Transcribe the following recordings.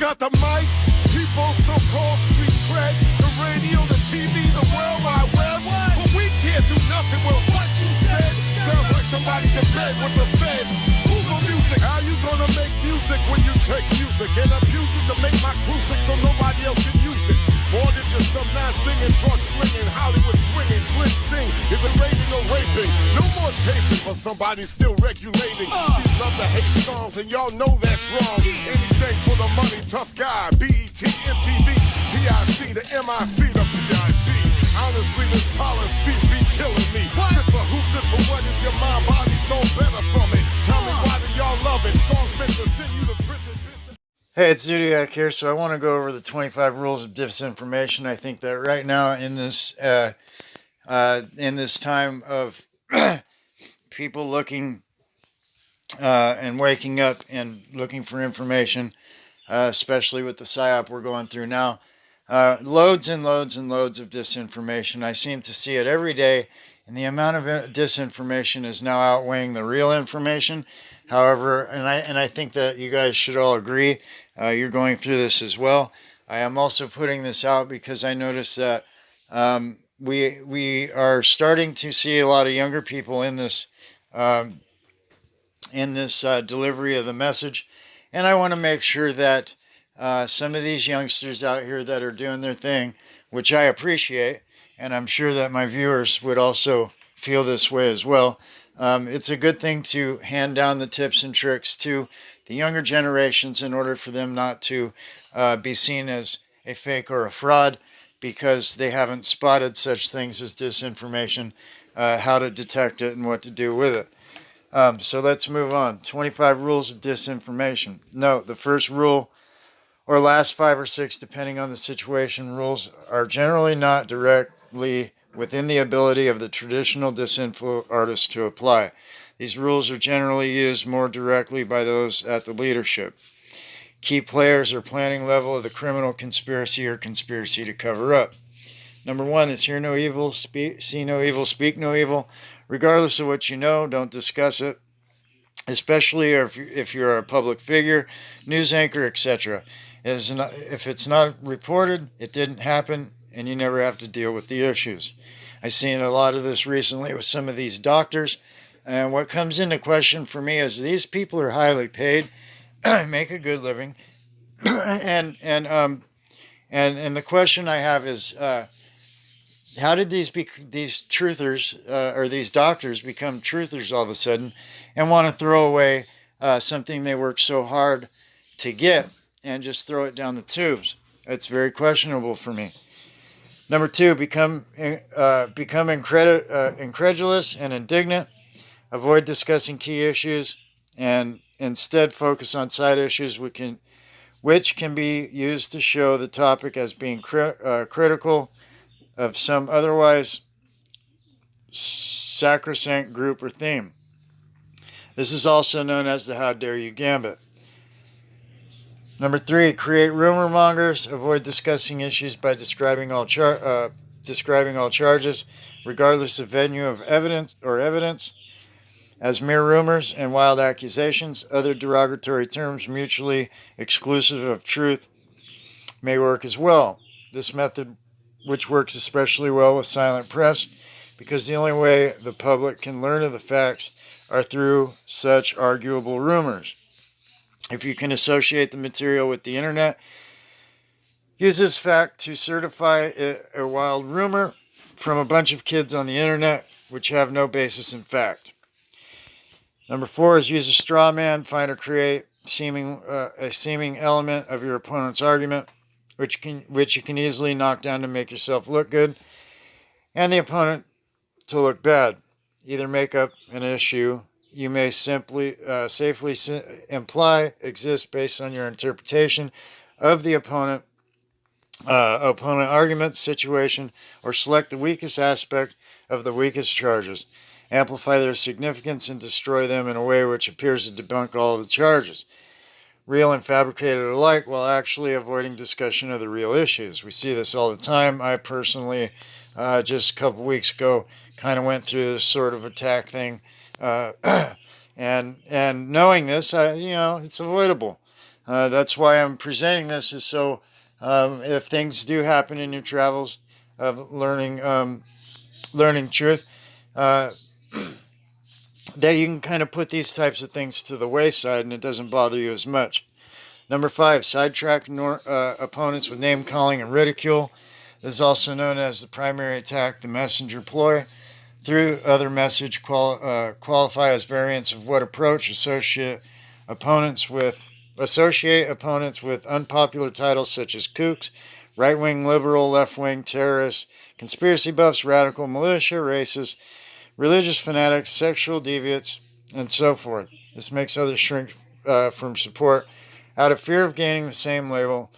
got the mic, people so-called street cred, the radio, the TV, the World Wide Web. But we can't do nothing with what you said. Sounds like somebody's in bed with the feds. Who's on music? How you gonna make music when you take music and abuse it to make my crew sick so nobody else can use it? More than just some non-singing, drug slinging, Hollywood swinging, flip sing. Is it raiding or raping? No more taping, but somebody's still regulating. These love to hate songs, and y'all know that's wrong. Anything for the money, tough guy. BET, MTV, PIC, the MIC, the PIG. Honestly, this policy be killing me. Good for who, good for what? Is your mind, body, soul better from it? Tell me why do y'all love it? Songs meant to send you to prison. Hey, it's Zodiac here. So I want to go over the 25 rules of disinformation. I think that right now in this time of people looking and waking up and looking for information, especially with the PSYOP we're going through now, loads and loads and loads of disinformation. I seem to see it every day, and the amount of disinformation is now outweighing the real information. However, and I think that you guys should all agree, you're going through this as well. I am also putting this out because I noticed that we are starting to see a lot of younger people in this delivery of the message, and I want to make sure that some of these youngsters out here that are doing their thing, which I appreciate, and I'm sure that my viewers would also feel this way as well. It's a good thing to hand down the tips and tricks to the younger generations in order for them not to be seen as a fake or a fraud because they haven't spotted such things as disinformation, how to detect it and what to do with it. So let's move on. 25 rules of disinformation. Note, the first rule or last 5 or 6, depending on the situation, rules are generally not directly within the ability of the traditional disinfo artists to apply. These rules are generally used more directly by those at the leadership, key players, or planning level of the criminal conspiracy or conspiracy to cover up. Number 1 is hear no evil, see no evil, speak no evil. Regardless of what you know, don't discuss it, especially if you're a public figure, news anchor, etc. If it's not reported, it didn't happen, and you never have to deal with the issues. I've seen a lot of this recently with some of these doctors, and what comes into question for me is these people are highly paid, make a good living, and the question I have is, how did these truthers or these doctors become truthers all of a sudden, and want to throw away something they worked so hard to get and just throw it down the tubes? It's very questionable for me. Number 2, become incredulous and indignant. Avoid discussing key issues and instead focus on side issues which can be used to show the topic as being critical of some otherwise sacrosanct group or theme. This is also known as the How Dare You Gambit. Number 3, create rumor mongers. Avoid discussing issues by describing all charges, regardless of venue of evidence, as mere rumors and wild accusations. Other derogatory terms mutually exclusive of truth may work as well. This method, which works especially well with silent press, because the only way the public can learn of the facts are through such arguable rumors. If you can associate the material with the internet, use this fact to certify a wild rumor from a bunch of kids on the internet which have no basis in fact. Number 4 is use a straw man, find or create a seeming element of your opponent's argument, which you can easily knock down to make yourself look good and the opponent to look bad. Either make up an issue you may safely imply exists based on your interpretation of the opponent argument situation, or select the weakest aspect of the weakest charges, amplify their significance, and destroy them in a way which appears to debunk all of the charges, real and fabricated alike, while actually avoiding discussion of the real issues. We see this all the time. I personally, just a couple weeks ago, kind of went through this sort of attack thing, and knowing this, it's avoidable. That's why I'm presenting this, is so if things do happen in your travels of learning truth, uh, that you can kind of put these types of things to the wayside and it doesn't bother you as much. Number 5, sidetrack opponents with name calling and ridicule. This is also known as the primary attack, the messenger ploy. Through other message qualify as variants of what approach associate opponents with unpopular titles such as kooks, right-wing liberal, left-wing terrorists, conspiracy buffs, radical militia, racist, religious fanatics, sexual deviants, and so forth. This makes others shrink from support out of fear of gaining the same label,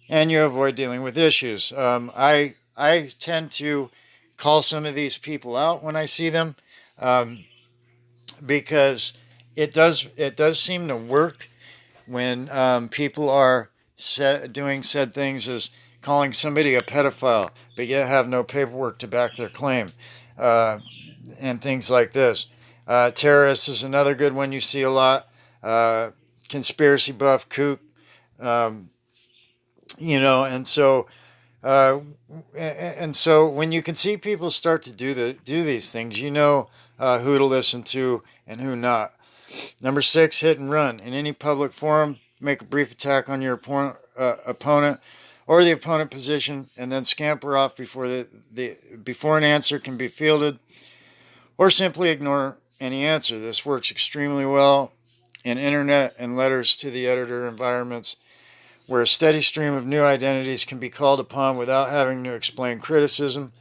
and you avoid dealing with issues. I tend to call some of these people out when I see them, um, because it does seem to work when people are doing said things as calling somebody a pedophile, but yet have no paperwork to back their claim, uh, and things like this. Terrorists is another good one you see a lot. Uh, Conspiracy buff, kook, um, and so uh, and so when you can see people start to do these things, who to listen to and who not. Number 6, hit and run. In any public forum, make a brief attack on your opponent or the opponent position, and then scamper off before an answer can be fielded, or simply ignore any answer. This works extremely well in internet and letters to the editor environments, where a steady stream of new identities can be called upon without having to explain criticism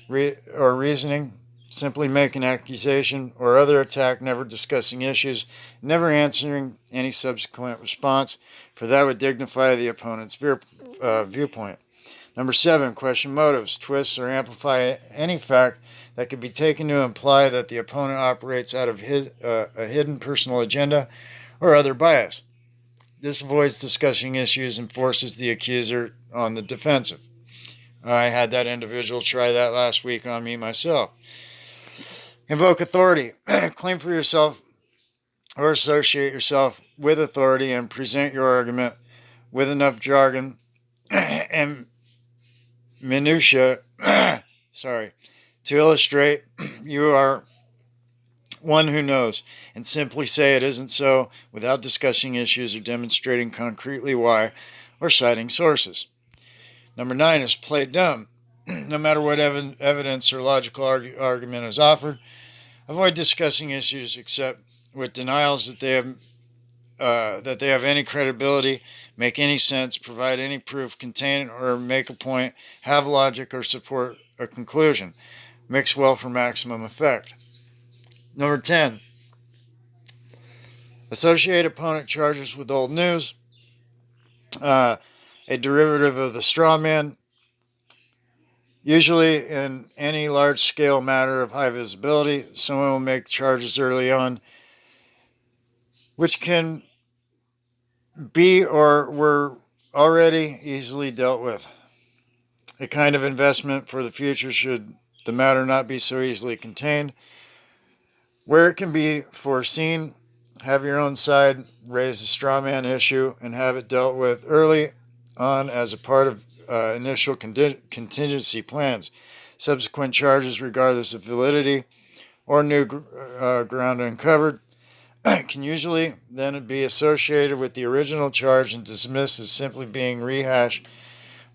or reasoning. Simply make an accusation or other attack, never discussing issues, never answering any subsequent response, for that would dignify the opponent's viewpoint. Number 7, question motives, twists, or amplify any fact that could be taken to imply that the opponent operates out of a hidden personal agenda or other bias. This avoids discussing issues and forces the accuser on the defensive. I had that individual try that last week on me myself. Invoke authority. Claim for yourself or associate yourself with authority and present your argument with enough jargon and minutia to illustrate you are one who knows, and simply say it isn't so without discussing issues or demonstrating concretely why or citing sources. Number 9 is play dumb. No matter what evidence or logical argument is offered, avoid discussing issues except with denials that they have any credibility, make any sense, provide any proof, contain or make a point, have logic, or support a conclusion. Mix well for maximum effect. Number 10, associate opponent charges with old news, a derivative of the straw man. Usually in any large-scale matter of high visibility, someone will make charges early on, which can be or were already easily dealt with. A kind of investment for the future should the matter not be so easily contained. Where it can be foreseen, have your own side raise the straw man issue and have it dealt with early on as a part of initial contingency plans. Subsequent charges, regardless of validity or new ground uncovered, can usually then be associated with the original charge and dismissed as simply being rehashed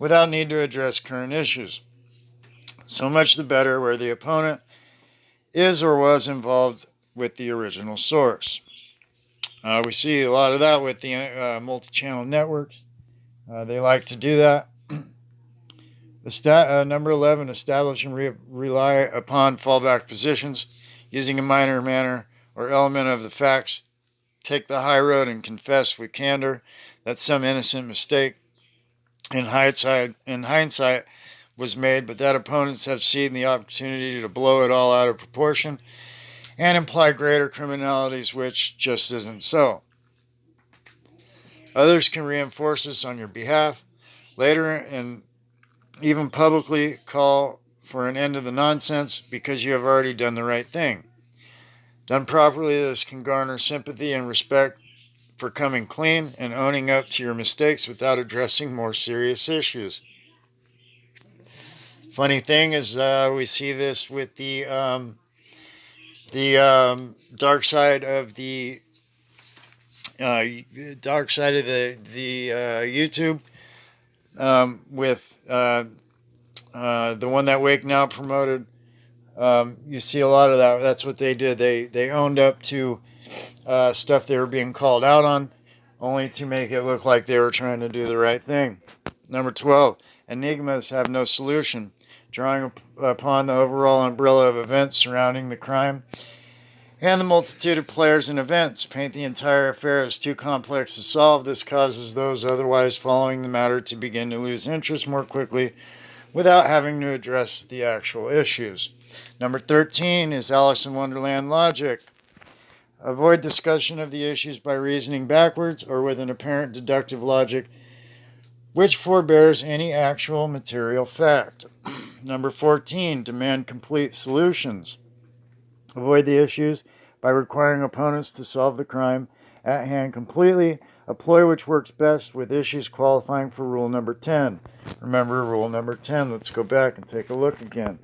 without need to address current issues. So much the better where the opponent is or was involved with the original source. We see a lot of that with the multi-channel networks. They like to do that. Number 11, establish and rely upon fallback positions. Using a minor manner or element of the facts, take the high road and confess with candor that some innocent mistake in hindsight was made, but that opponents have seen the opportunity to blow it all out of proportion and imply greater criminalities, which just isn't so. Others can reinforce this on your behalf later and even publicly call for an end to the nonsense because you have already done the right thing. Done properly, this can garner sympathy and respect for coming clean and owning up to your mistakes without addressing more serious issues. Funny thing is, we see this with the dark side of the YouTube, with the one that Wake Now promoted. You see a lot of that. That's what they did. They owned up to stuff they were being called out on, only to make it look like they were trying to do the right thing. Number 12, enigmas have no solution. Drawing upon the overall umbrella of events surrounding the crime and the multitude of players and events, paint the entire affair as too complex to solve. This causes those otherwise following the matter to begin to lose interest more quickly without having to address the actual issues. Number 13 is Alice in Wonderland logic. Avoid discussion of the issues by reasoning backwards or with an apparent deductive logic which forbears any actual material fact. Number 14, demand complete solutions. Avoid the issues by requiring opponents to solve the crime at hand completely, a ploy which works best with issues qualifying for rule number 10. Remember rule number 10. Let's go back and take a look again.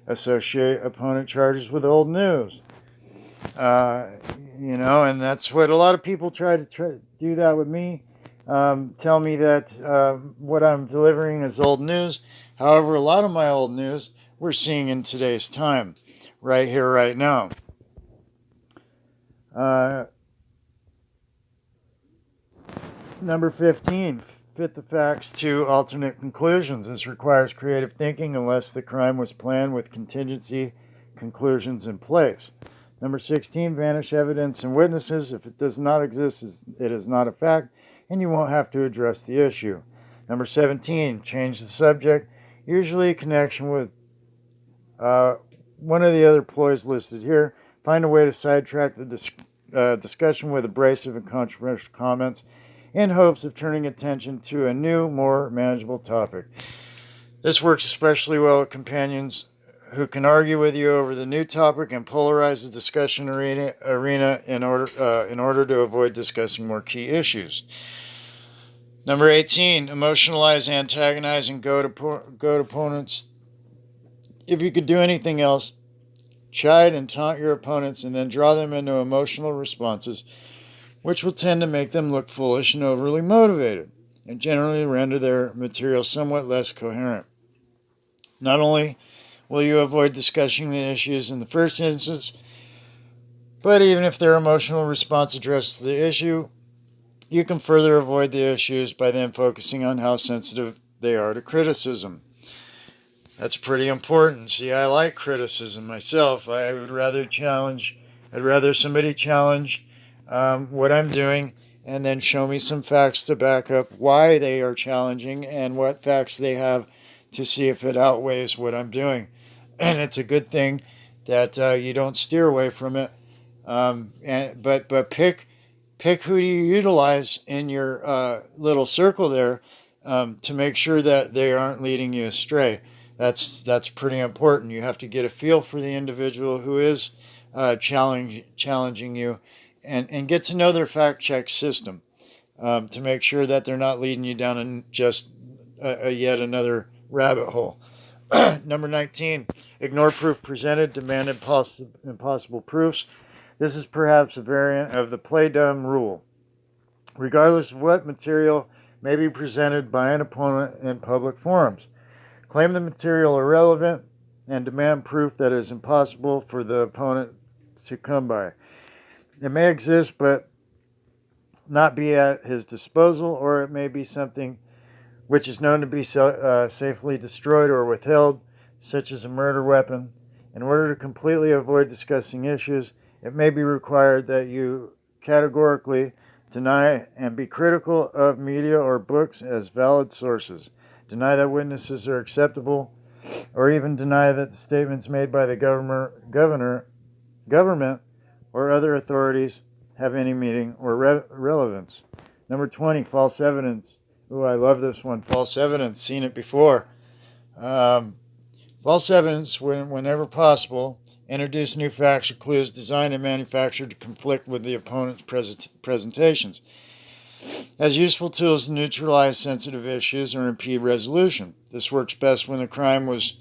Associate opponent charges with old news. And that's what a lot of people try to do that with me. Tell me that what I'm delivering is old news. However, a lot of my old news we're seeing in today's time, right here, right now. Number 15, fit the facts to alternate conclusions. This requires creative thinking unless the crime was planned with contingency conclusions in place. Number 16, vanish evidence and witnesses. If it does not exist, it is not a fact, and you won't have to address the issue. Number 17, change the subject, usually in connection with one of the other ploys listed here. Find a way to sidetrack the discussion with abrasive and controversial comments in hopes of turning attention to a new, more manageable topic. This works especially well with companions who can argue with you over the new topic and polarize the discussion arena in order to avoid discussing more key issues. Number 18, emotionalize, antagonize, and goad opponents. If you could do anything else, chide and taunt your opponents and then draw them into emotional responses, which will tend to make them look foolish and overly motivated, and generally render their material somewhat less coherent. Not only will you avoid discussing the issues in the first instance, but even if their emotional response addresses the issue, you can further avoid the issues by then focusing on how sensitive they are to criticism. That's pretty important. See, I like criticism myself. I'd rather somebody challenge what I'm doing and then show me some facts to back up why they are challenging and what facts they have to see if it outweighs what I'm doing. And it's a good thing that you don't steer away from it. But pick who do you utilize in your little circle there to make sure that they aren't leading you astray. That's pretty important. You have to get a feel for the individual who is challenging you and get to know their fact check system to make sure that they're not leading you down just yet another rabbit hole. Number 19, ignore proof presented, demand impossible proofs. This is perhaps a variant of the play dumb rule. Regardless of what material may be presented by an opponent in public forums, claim the material irrelevant and demand proof that is impossible for the opponent to come by. It may exist but not be at his disposal, or it may be something which is known to be safely destroyed or withheld, such as a murder weapon. In order to completely avoid discussing issues, it may be required that you categorically deny and be critical of media or books as valid sources, deny that witnesses are acceptable, or even deny that the statements made by the government or other authorities have any meaning or relevance. Number 20, false evidence. Ooh, I love this one. False evidence. Seen it before. False evidence, whenever possible, introduce new facts or clues designed and manufactured to conflict with the opponent's presentations, as useful tools to neutralize sensitive issues or impede resolution. This works best when the crime was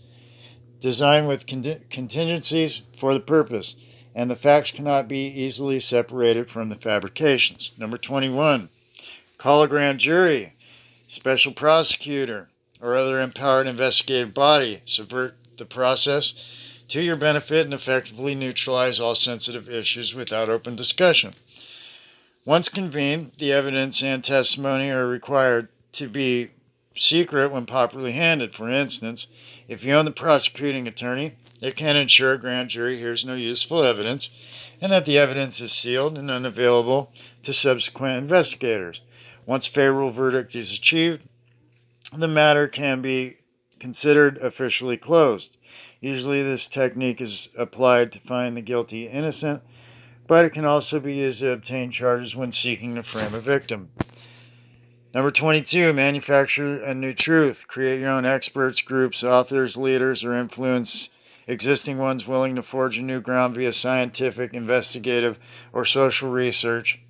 designed with contingencies for the purpose, and the facts cannot be easily separated from the fabrications. Number 21, call a grand jury, special prosecutor, or other empowered investigative body. Subvert the process to your benefit and effectively neutralize all sensitive issues without open discussion. Once convened, the evidence and testimony are required to be secret when properly handled. For instance, if you own the prosecuting attorney, it can ensure a grand jury hears no useful evidence and that the evidence is sealed and unavailable to subsequent investigators. Once a favorable verdict is achieved, the matter can be considered officially closed. Usually this technique is applied to find the guilty innocent, but it can also be used to obtain charges when seeking to frame a victim. Number 22, manufacture a new truth. Create your own experts, groups, authors, leaders, or influence existing ones willing to forge a new ground via scientific, investigative, or social research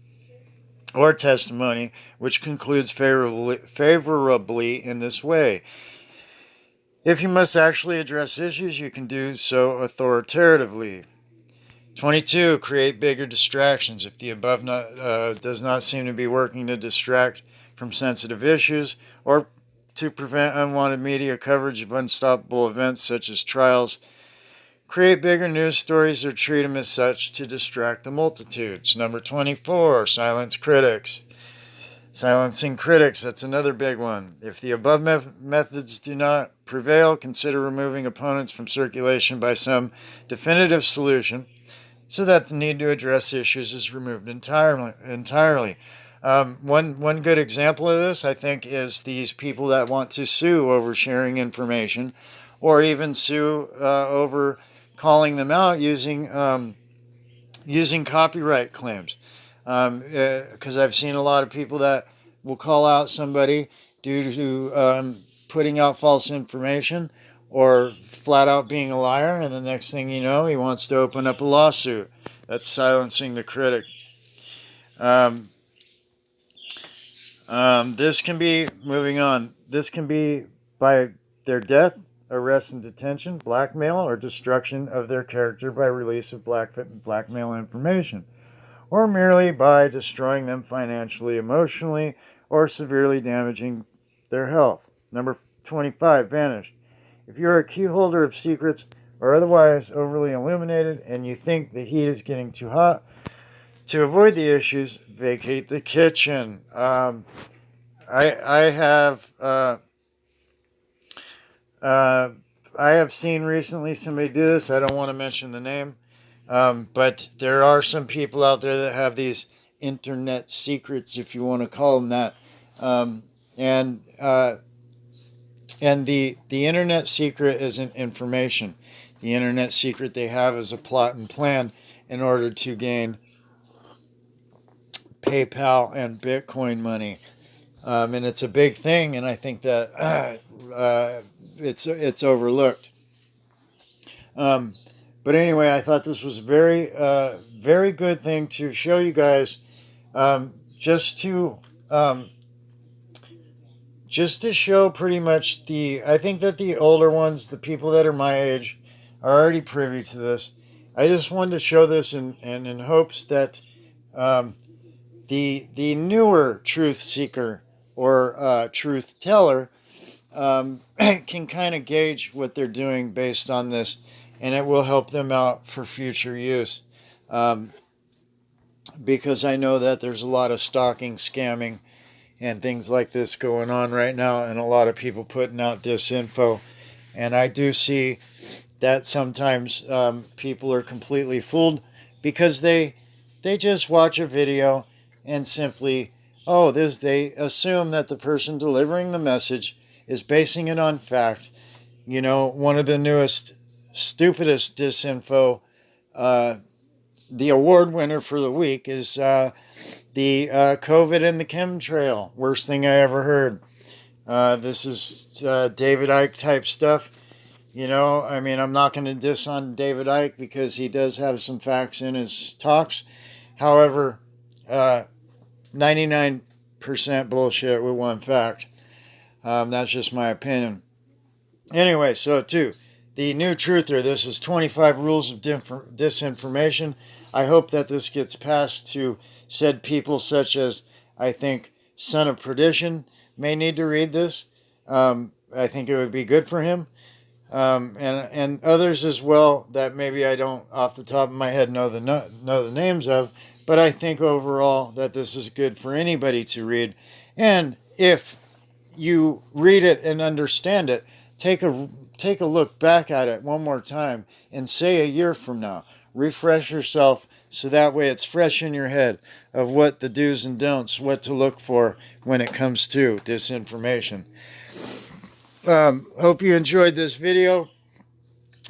or testimony, which concludes favorably in this way. If you must actually address issues, you can do so authoritatively. 22, create bigger distractions. If the above does not seem to be working to distract from sensitive issues or to prevent unwanted media coverage of unstoppable events such as trials, create bigger news stories or treat them as such to distract the multitudes. Number 24, silence critics. Silencing critics, that's another big one. If the above methods do not prevail, consider removing opponents from circulation by some definitive solution so that the need to address issues is removed entirely. One good example of this, I think, is these people that want to sue over sharing information, or even sue over calling them out using copyright claims. Because I've seen a lot of people that will call out somebody due to putting out false information or flat out being a liar, and the next thing you know, he wants to open up a lawsuit. That's silencing the critic. This can be, moving on, this can be by their death, arrest and detention, blackmail, or destruction of their character by release of blackmail information, or merely by destroying them financially, emotionally, or severely damaging their health. Number 25, vanish. If you're a key holder of secrets or otherwise overly illuminated and you think the heat is getting too hot, to avoid the issues, vacate the kitchen. I have seen recently somebody do this. I don't want to mention the name, but there are some people out there that have these internet secrets, if you want to call them that, and the internet secret isn't information. The internet secret they have is a plot and plan in order to gain PayPal and Bitcoin money. And it's a big thing, and I think that it's overlooked. But anyway, I thought this was a very good thing to show you guys, just to show pretty much I think that the older ones, the people that are my age, are already privy to this. I just wanted to show this in hopes that the newer truth seeker or truth teller can kind of gauge what they're doing based on this, and it will help them out for future use. Because I know that there's a lot of stalking, scamming, and things like this going on right now, and a lot of people putting out disinfo. And I do see that sometimes people are completely fooled because they just watch a video and simply, they assume that the person delivering the message is basing it on fact. You know, one of the newest, stupidest disinfo, the award winner for the week is the COVID and the chemtrail. Worst thing I ever heard. This is David Icke type stuff. I mean, I'm not going to diss on David Icke because he does have some facts in his talks. However, 99% bullshit with one fact. That's just my opinion. Anyway, so two, the new truther. This is 25 rules of disinformation. I hope that this gets passed to said people such as, I think, Son of Perdition may need to read this. I think it would be good for him. And others as well that maybe I don't off the top of my head know the names of, but I think overall that this is good for anybody to read. And if you read it and understand it, take a look back at it one more time and say a year from now, refresh yourself so that way it's fresh in your head of what the do's and don'ts, what to look for when it comes to disinformation. Hope you enjoyed this video.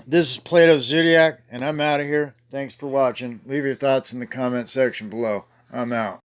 This is Plato's Zodiac, and I'm out of here. Thanks for watching. Leave your thoughts in the comment section below. I'm out.